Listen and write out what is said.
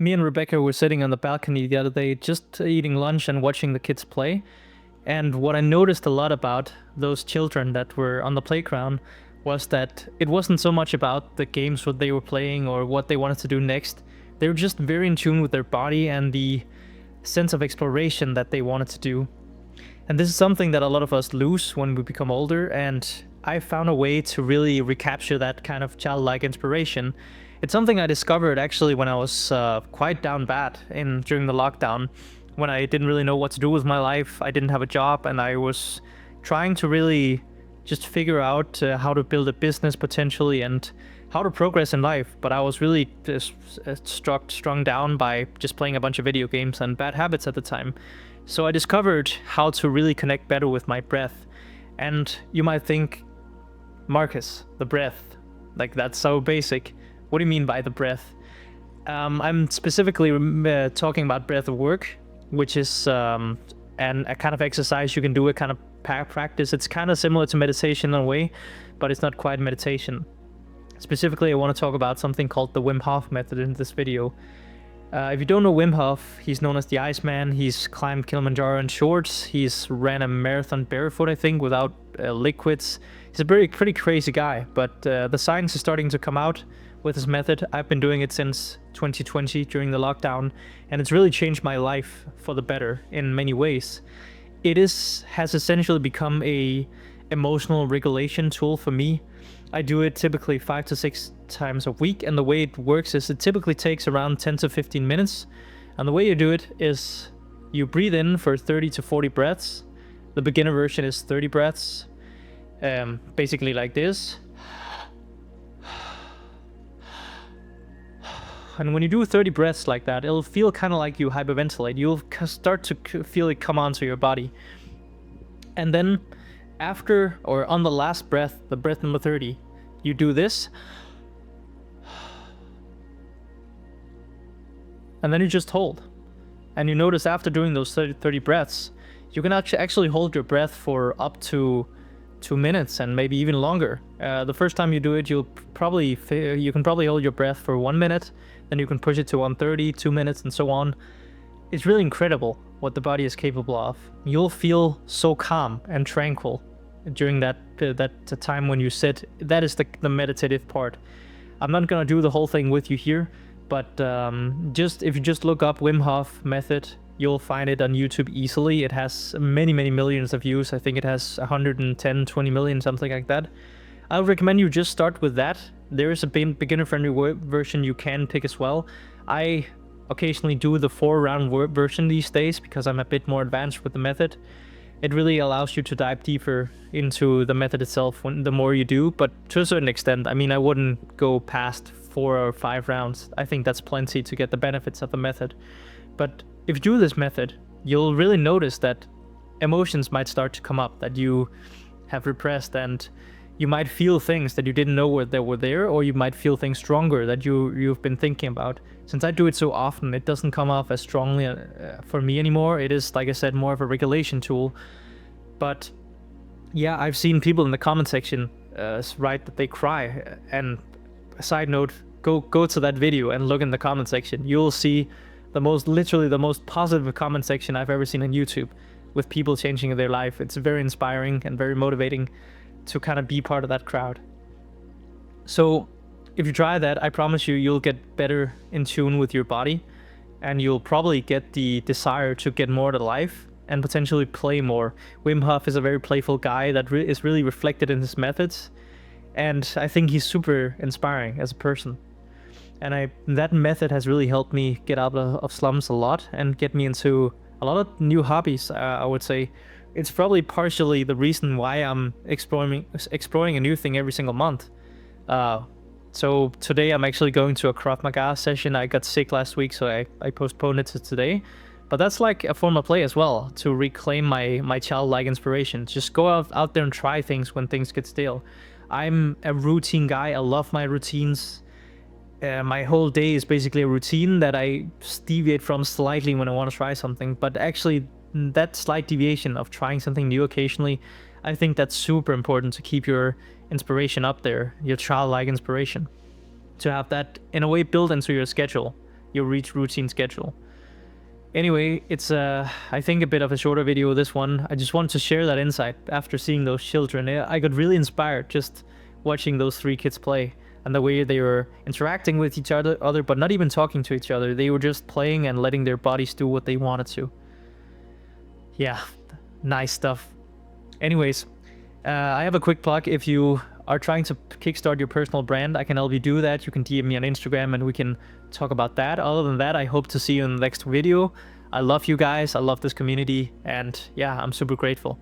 Me and Rebecca were sitting on the balcony the other day, just eating lunch and watching the kids play. And what I noticed a lot about those children that were on the playground was that it wasn't so much about the games what they were playing or what they wanted to do next. They were just very in tune with their body and the sense of exploration that they wanted to do. And this is something that a lot of us lose when we become older, and I found a way to really recapture that kind of childlike inspiration. It's something I discovered actually when I was quite down bad during the lockdown, when I didn't really know what to do with my life. I didn't have a job, and I was trying to really just figure out how to build a business potentially and how to progress in life. But I was really strung down by just playing a bunch of video games and bad habits at the time. So I discovered how to really connect better with my breath. And you might think, Marcus, the breath, like that's so basic. What do you mean by the breath? I'm specifically talking about breath of work, which is a kind of exercise you can do, a kind of practice. It's kind of similar to meditation in a way, but it's not quite meditation. Specifically, I want to talk about something called the Wim Hof Method in this video. If you don't know Wim Hof, he's known as the Iceman. He's climbed Kilimanjaro in shorts. He's ran a marathon barefoot, I think, without liquids. He's a pretty crazy guy, but the science is starting to come out with his method. I've been doing it since 2020 during the lockdown, and it's really changed my life for the better in many ways. Has essentially become a emotional regulation tool for me. I do it typically 5 to 6 times a week, and the way it works is it typically takes around 10 to 15 minutes. And the way you do it is you breathe in for 30 to 40 breaths. The beginner version is 30 breaths, basically like this. And when you do 30 breaths like that, it'll feel kind of like you hyperventilate. You'll start to feel it come onto your body. And then after, or on the last breath, the breath number 30, you do this. And then you just hold. And you notice after doing those 30 breaths, you can actually hold your breath for up to 2 minutes and maybe even longer. The first time you do it, you can probably hold your breath for 1 minute, then you can push it to 130, 2 minutes, and so on. It's really incredible what the body is capable of. You'll feel so calm and tranquil during that time when you sit. That is the meditative part. I'm not gonna do the whole thing with you here, but if you just look up Wim Hof Method, you'll find it on YouTube easily. It has many millions of views. I think it has 110, 20 million, something like that. I would recommend you just start with that. There is a beginner-friendly version you can pick as well. I occasionally do the 4-round version these days because I'm a bit more advanced with the method. It really allows you to dive deeper into the method itself the more you do, but to a certain extent. I mean, I wouldn't go past 4 or 5 rounds. I think that's plenty to get the benefits of the method. But if you do this method, you'll really notice that emotions might start to come up that you have repressed, and you might feel things that you didn't know they were there, or you might feel things stronger that you've been thinking about. Since I do it so often, it doesn't come off as strongly for me anymore. It is, like I said, more of a regulation tool. But yeah, I've seen people in the comment section write that they cry. And side note, go to that video and look in the comment section. You'll see literally the most positive comment section I've ever seen on YouTube, with people changing their life. It's very inspiring and very motivating to kind of be part of that crowd. So if you try that, I promise you'll get better in tune with your body, and you'll probably get the desire to get more to life and potentially play more. Wim Hof is a very playful guy that is really reflected in his methods, and I think he's super inspiring as a person. And that method has really helped me get out of slums a lot and get me into a lot of new hobbies, I would say. It's probably partially the reason why I'm exploring a new thing every single month. So today I'm actually going to a Krav Maga session. I got sick last week, so I postponed it to today. But that's like a form of play as well, to reclaim my childlike inspiration. Just go out there and try things when things get stale. I'm a routine guy. I love my routines. My whole day is basically a routine that I deviate from slightly when I want to try something. But actually, that slight deviation of trying something new occasionally, I think that's super important to keep your inspiration up there, your childlike inspiration. To have that, in a way, built into your schedule your routine schedule. Anyway, it's I think a bit of a shorter video, this one. I just wanted to share that insight after seeing those children. I got really inspired just watching those 3 kids play, and the way they were interacting with each other, but not even talking to each other. They were just playing and letting their bodies do what they wanted to. Yeah, nice stuff. Anyways, I have a quick plug. If you are trying to kickstart your personal brand, I can help you do that. You can DM me on Instagram and we can talk about that. Other than that, I hope to see you in the next video. I love you guys. I love this community. And yeah, I'm super grateful.